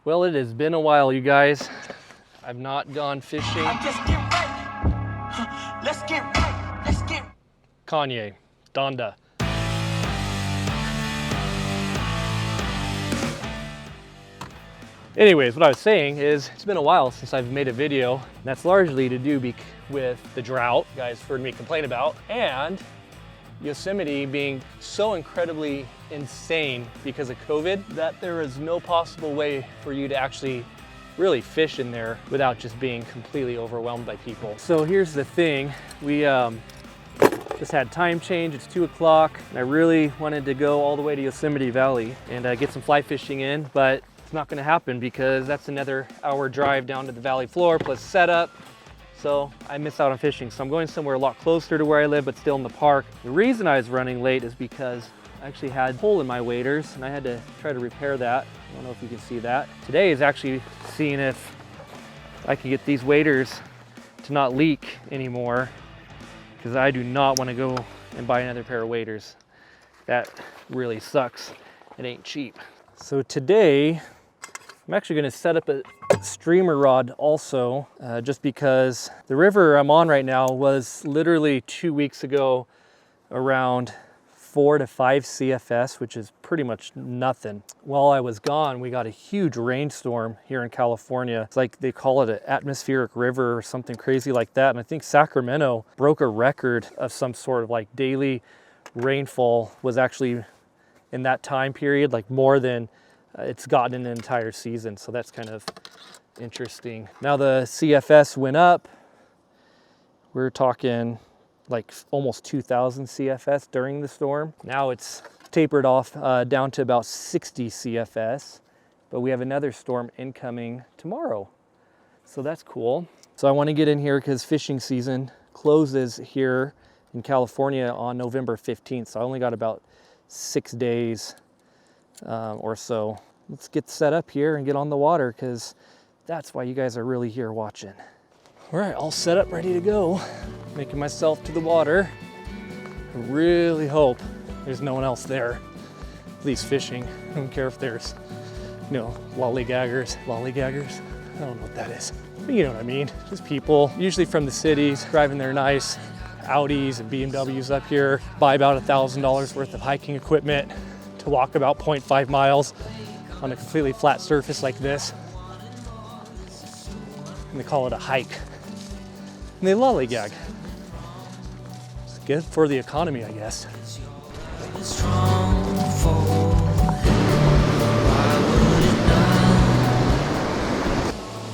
Well, it has been a while, you guys. I've not gone fishing. Let's get right. Let's get Kanye, Donda. Anyways, what I was saying is it's been a while since I've made a video. That's largely to do with the drought you guys heard me complain about, and Yosemite being so incredibly insane because of COVID that there is no possible way for you to actually really fish in there without just being completely overwhelmed by people. So here's the thing, we just had time change, it's 2 o'clock, and I really wanted to go all the way to Yosemite Valley and get some fly fishing in, but it's not gonna happen because that's another hour drive down to the valley floor plus setup. So I miss out on fishing. So I'm going somewhere a lot closer to where I live, but still in the park. The reason I was running late is because I actually had a hole in my waders and I had to try to repair that. I don't know if you can see that. Today is actually seeing if I can get these waders to not leak anymore, because I do not want to go and buy another pair of waders. That really sucks. It ain't cheap. So today, I'm actually going to set up a streamer rod also, just because the river I'm on right now was literally 2 weeks ago around 4 to 5 CFS, which is pretty much nothing. While I was gone, we got a huge rainstorm here in California. It's like they call it an atmospheric river or something crazy like that. And I think Sacramento broke a record of some sort of like daily rainfall was actually in that time period, like more than it's gotten in an entire season. So that's kind of interesting. Now the CFS went up. We're talking like almost 2,000 CFS during the storm. Now it's tapered off down to about 60 CFS, but we have another storm incoming tomorrow. So that's cool. So I want to get in here because fishing season closes here in California on November 15th. So I only got about 6 days or so. Let's get set up here and get on the water, because that's why you guys are really here watching. All right, all set up, ready to go. Making myself to the water. I really hope there's no one else there, at least fishing. I don't care if there's, you know, lollygaggers. I don't know what that is, but you know what I mean. Just people, usually from the cities, driving their nice Audis and BMWs up here, buy about $1,000 worth of hiking equipment to walk about 0.5 miles on a completely flat surface like this. And they call it a hike. And they lollygag. It's good for the economy, I guess.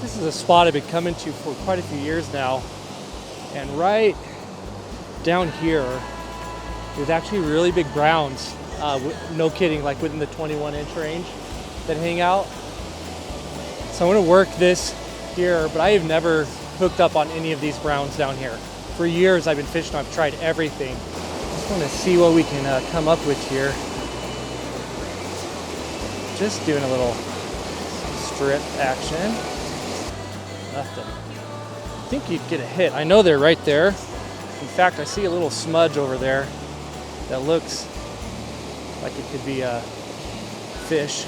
This is a spot I've been coming to for quite a few years now. And right down here, there's actually really big browns. No kidding, like within the 21-inch range that hang out. So I'm gonna work this here, but I have never hooked up on any of these browns down here. For years I've been fishing, I've tried everything. Just wanna see what we can come up with here. Just doing a little strip action. Nothing. I think you'd get a hit. I know they're right there. In fact, I see a little smudge over there that looks like it could be a fish.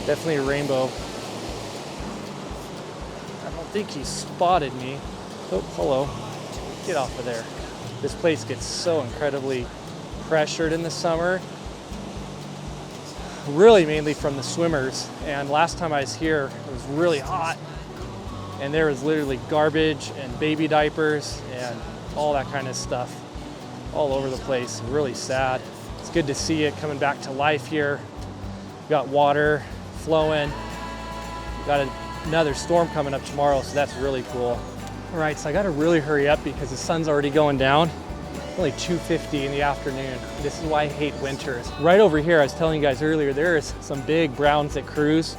Definitely a rainbow. I don't think he spotted me. Oh, hello. Get off of there. This place gets so incredibly pressured in the summer. Really mainly from the swimmers. And last time I was here, it was really hot. And there was literally garbage and baby diapers and all that kind of stuff all over the place. Really sad. It's good to see it coming back to life here. We got water flowing. We got another storm coming up tomorrow, so that's really cool. All right, so I gotta really hurry up because the sun's already going down. It's only 2:50 in the afternoon. This is why I hate winters. Right over here, I was telling you guys earlier, there's some big browns that cruise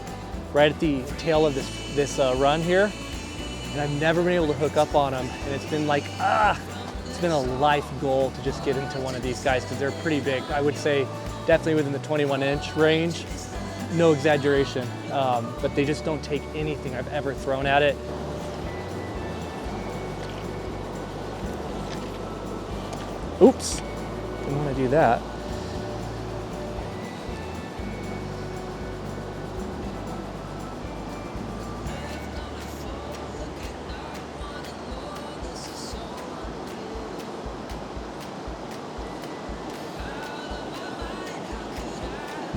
right at the tail of this run here. And I've never been able to hook up on them. And it's been like, it's been a life goal to just get into one of these guys because they're pretty big. I would say definitely within the 21-inch range, no exaggeration. But they just don't take anything I've ever thrown at it. Oops, didn't want to do that.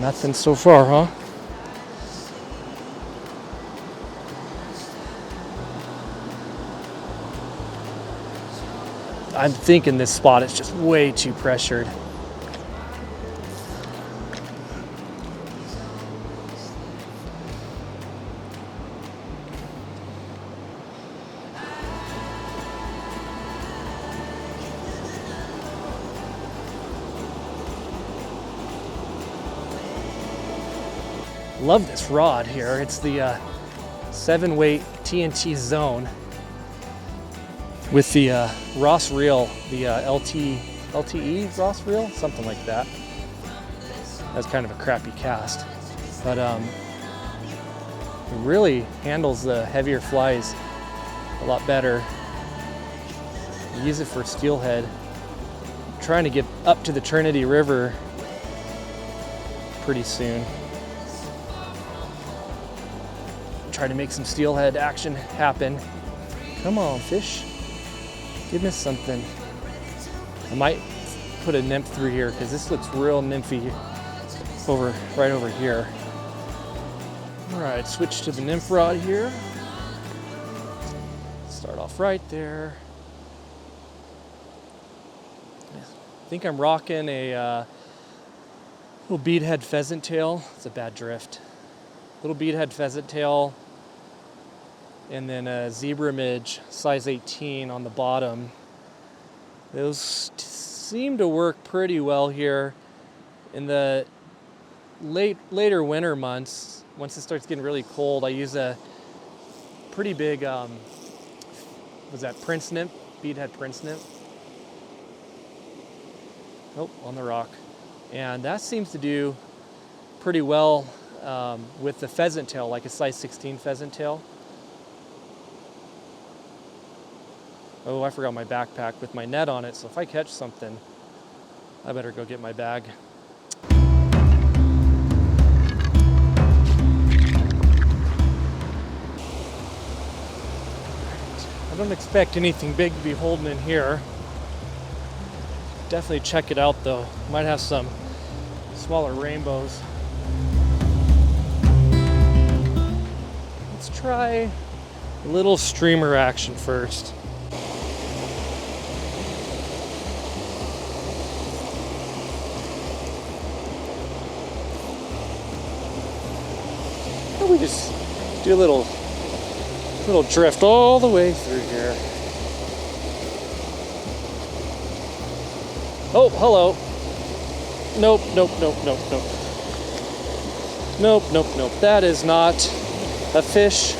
Nothing so far, huh? I'm thinking this spot is just way too pressured. Love this rod here. It's the 7-weight TNT zone with the Ross reel, the LTE Ross reel, something like that. That's kind of a crappy cast, but it really handles the heavier flies a lot better. Use it for steelhead. I'm trying to get up to the Trinity River pretty soon. Try to make some steelhead action happen. Come on, fish. Give me something. I might put a nymph through here because this looks real nymphy right over here. All right, switch to the nymph rod here. Start off right there. I think I'm rocking a little beadhead pheasant tail. It's a bad drift. Little beadhead pheasant tail, and then a zebra midge size 18 on the bottom. Those seem to work pretty well here in the later winter months. Once it starts getting really cold, I use a pretty big, was that Prince nymph? Beadhead Prince nymph. Oh, on the rock. And that seems to do pretty well with the pheasant tail, like a size 16 pheasant tail. Oh, I forgot my backpack with my net on it, so if I catch something, I better go get my bag. I don't expect anything big to be holding in here. Definitely check it out though. Might have some smaller rainbows. Let's try a little streamer action first. We just do a little drift all the way through here. Oh, hello. Nope, nope, nope, nope, nope. Nope, nope, nope. That is not a fish.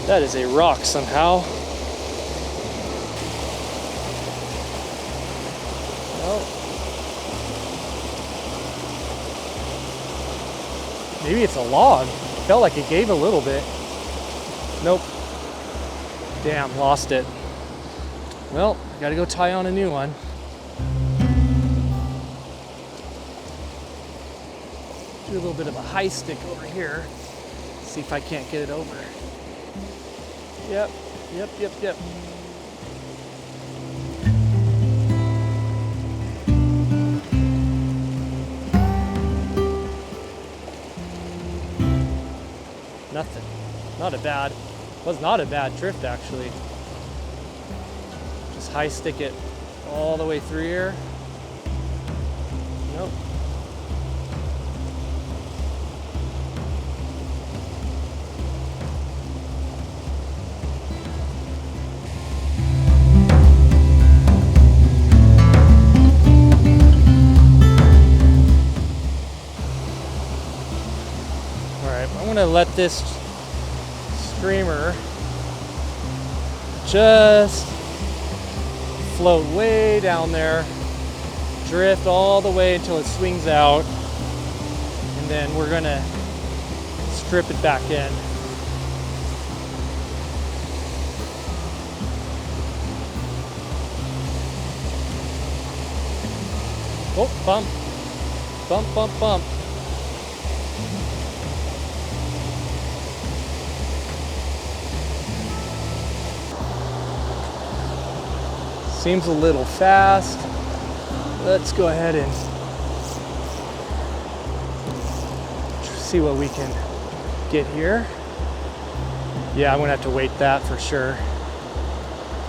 That is a rock somehow. Oh. Maybe it's a log. Felt like it gave a little bit. Nope. Damn, lost it. Well, I gotta go tie on a new one. Do a little bit of a high stick over here. See if I can't get it over. Yep, yep, yep, yep. Nothing. Was not a bad drift actually. Just high stick it all the way through here. Nope. All right, I'm gonna let this streamer just float way down there, drift all the way until it swings out, and then we're gonna strip it back in. Oh, bump, bump, bump, bump. Seems a little fast. Let's go ahead and see what we can get here. Yeah, I'm gonna have to weight that for sure.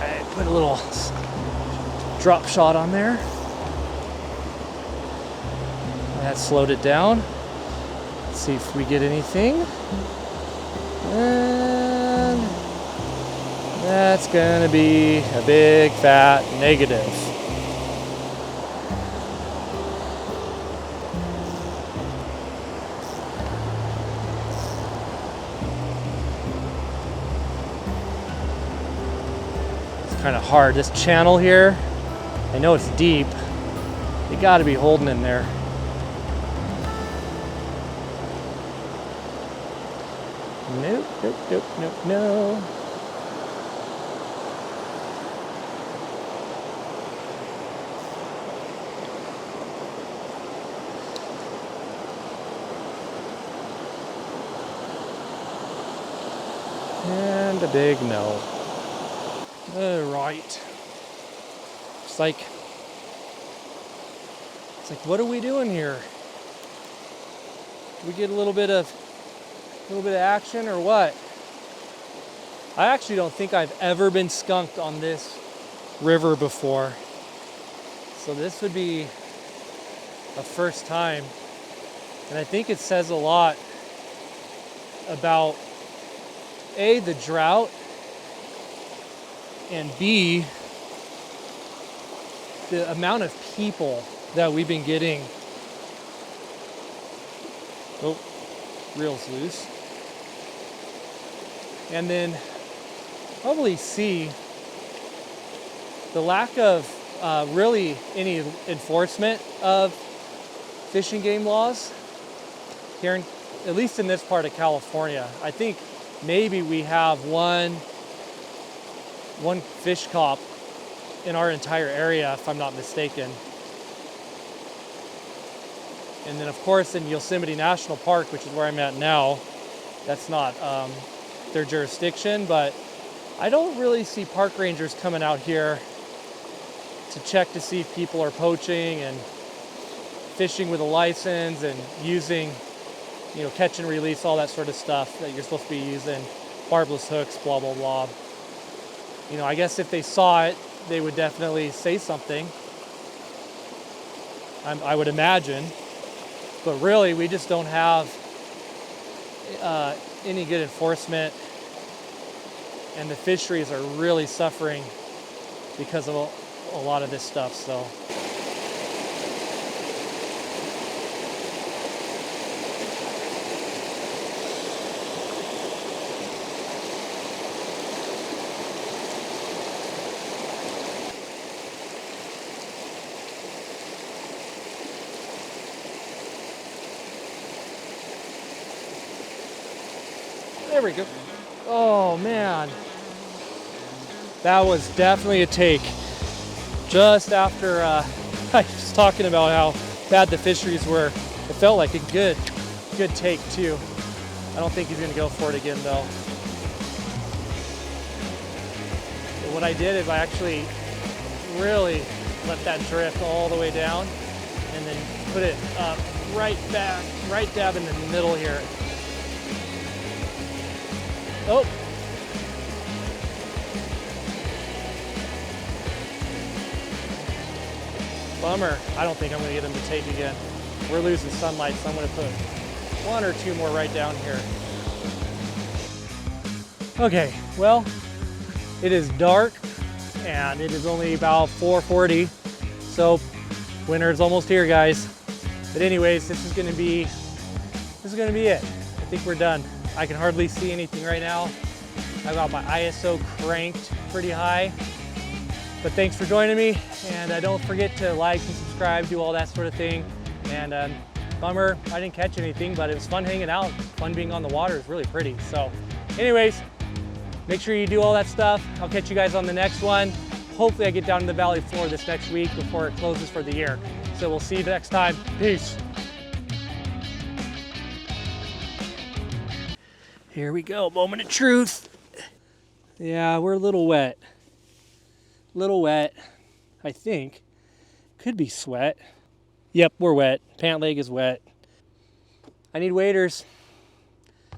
I put a little drop shot on there. That slowed it down. Let's see if we get anything. And that's gonna be a big fat negative. It's kind of hard. This channel here, I know it's deep. You gotta be holding in there. Nope, nope, nope, nope, no. And a big no. All right. It's like, what are we doing here? We get a little bit of action or what? I actually don't think I've ever been skunked on this river before. So this would be a first time. And I think it says a lot about A, the drought, and B, the amount of people that we've been getting. Oh, reel's loose. And then probably C, the lack of really any enforcement of fishing game laws here, at least in this part of California. I think maybe we have one fish cop in our entire area, if I'm not mistaken. And then of course in Yosemite National Park, which is where I'm at now, that's not their jurisdiction, but I don't really see park rangers coming out here to check to see if people are poaching and fishing with a license and using, catch and release, all that sort of stuff that you're supposed to be using, barbless hooks, blah, blah, blah. I guess if they saw it, they would definitely say something, I would imagine. But really, we just don't have any good enforcement, and the fisheries are really suffering because of a lot of this stuff. So there we go. Oh man, that was definitely a take. Just after I was talking about how bad the fisheries were, it felt like a good take too. I don't think he's gonna go for it again though. But what I did is I actually really let that drift all the way down and then put it up right dab in the middle here. Oh. Bummer. I don't think I'm going to get him to take again. We're losing sunlight, so I'm going to put one or two more right down here. Okay, well, it is dark and it is only about 4:40, so winter is almost here, guys. But anyways, this is going to be it. I think we're done. I can hardly see anything right now. I've got my ISO cranked pretty high. But thanks for joining me, and don't forget to like and subscribe, do all that sort of thing. And bummer, I didn't catch anything, but it was fun hanging out, fun being on the water. It's really pretty. So anyways, make sure you do all that stuff. I'll catch you guys on the next one. Hopefully I get down to the valley floor this next week before it closes for the year. So we'll see you next time. Peace. Here we go, moment of truth. Yeah, we're a little wet. Little wet, I think. Could be sweat. Yep, we're wet. Pant leg is wet. I need waders.